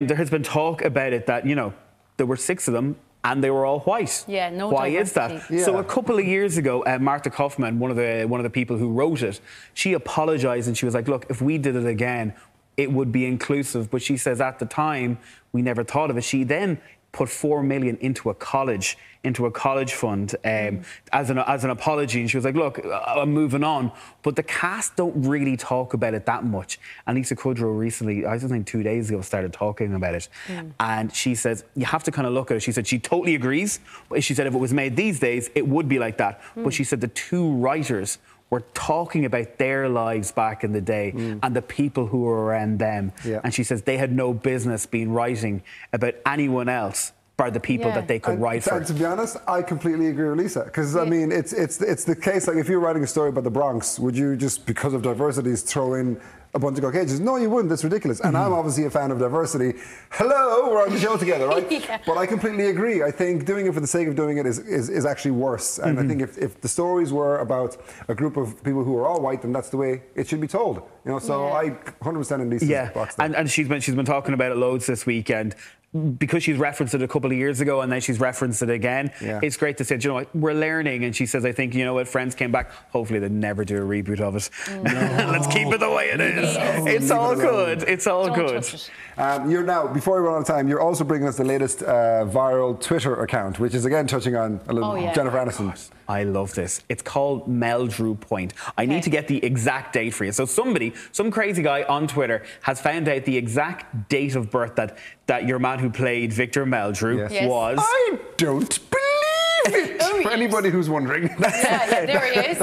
There has been talk about it that, you know, there were 6 of them and they were all white. Yeah, no Why diversity. is that? Yeah. So a couple of years ago, Martha Kaufman, one of the people who wrote it, she apologised and she was like, look, if we did it again, it would be inclusive. But she says at the time, we never thought of it. She then put $4 million into a college fund as an apology, and she was like, "Look, I'm moving on." But the cast don't really talk about it that much. And Lisa Kudrow recently, I think 2 days ago, started talking about it, and she says you have to kind of look at it. She said she totally agrees. But she said if it was made these days, it would be like that. But she said the 2 writers were talking about their lives back in the day and the people who were around them. Yeah. And she says they had no business being writing about anyone else by the people that they could write for. And to be honest, I completely agree with Lisa. Because, I mean, it's the case, like, if you're writing a story about the Bronx, would you just, because of diversities, throw in a bunch of Caucasians? No, you wouldn't. That's ridiculous. And I'm obviously a fan of diversity. Hello, we're on the show together, right? Yeah. But I completely agree. I think doing it for the sake of doing it is actually worse. And I think if the stories were about a group of people who are all white, then that's the way it should be told. You know, so I 100% in Lisa's box there. And she's been talking about it loads this weekend. Because she's referenced it a couple of years ago and then she's referenced it again, it's great to say, you know what, we're learning. And she says, I think, you know what, Friends came back. Hopefully they'd never do a reboot of it. No. Let's keep it the way it is. It's all good. It's all good. You're now, before we run out of time, you're also bringing us the latest viral Twitter account, which is again touching on a little Jennifer Aniston. I love this. It's called Meldrew Point. I need to get the exact date for you. So some crazy guy on Twitter has found out the exact date of birth that your man who played Victor Meldrew was. I don't believe it! For anybody who's wondering. Yeah, there he is.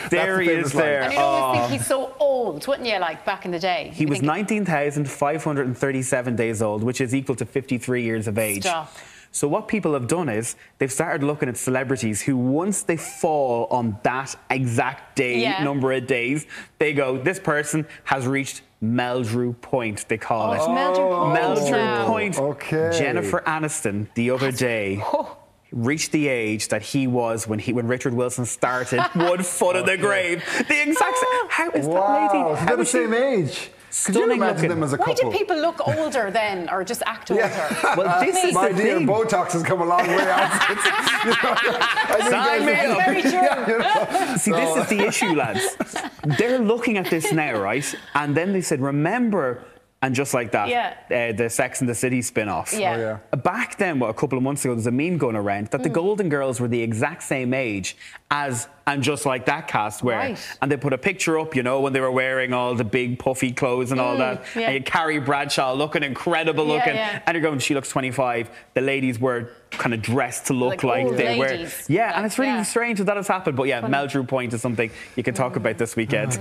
There he is there. And you'd always think he's so old, wouldn't you, like back in the day? He was 19,537 days old, which is equal to 53 years of age. Stop. So what people have done is they've started looking at celebrities who, once they fall on that exact day, number of days, they go, this person has reached Meldrew Point, they call it. Meldrew Point. Okay. Jennifer Aniston, the other day, reached the age that he was when Richard Wilson started 1 foot of the grave. The exact same. How is that lady? They're the same age. Could you imagine them as a couple? Why do people look older then, or just act older? Well, this is my the dear, thing. Botox has come a long way. Sign me up. Very true. See, this is the issue, lads. They're looking at this now, right? And then they said, remember, and just like that, the Sex and the City spin-off. Back then, a couple of months ago, there's a meme going around that the Golden Girls were the exact same age as And Just Like That cast were. Right. And they put a picture up, you know, when they were wearing all the big puffy clothes and all that. And you had Carrie Bradshaw looking incredible looking. And you're going, she looks 25. The ladies were kind of dressed to look like they were. Yeah, and it's really strange that has happened. But yeah, Meldrew Point is something you can talk about this weekend.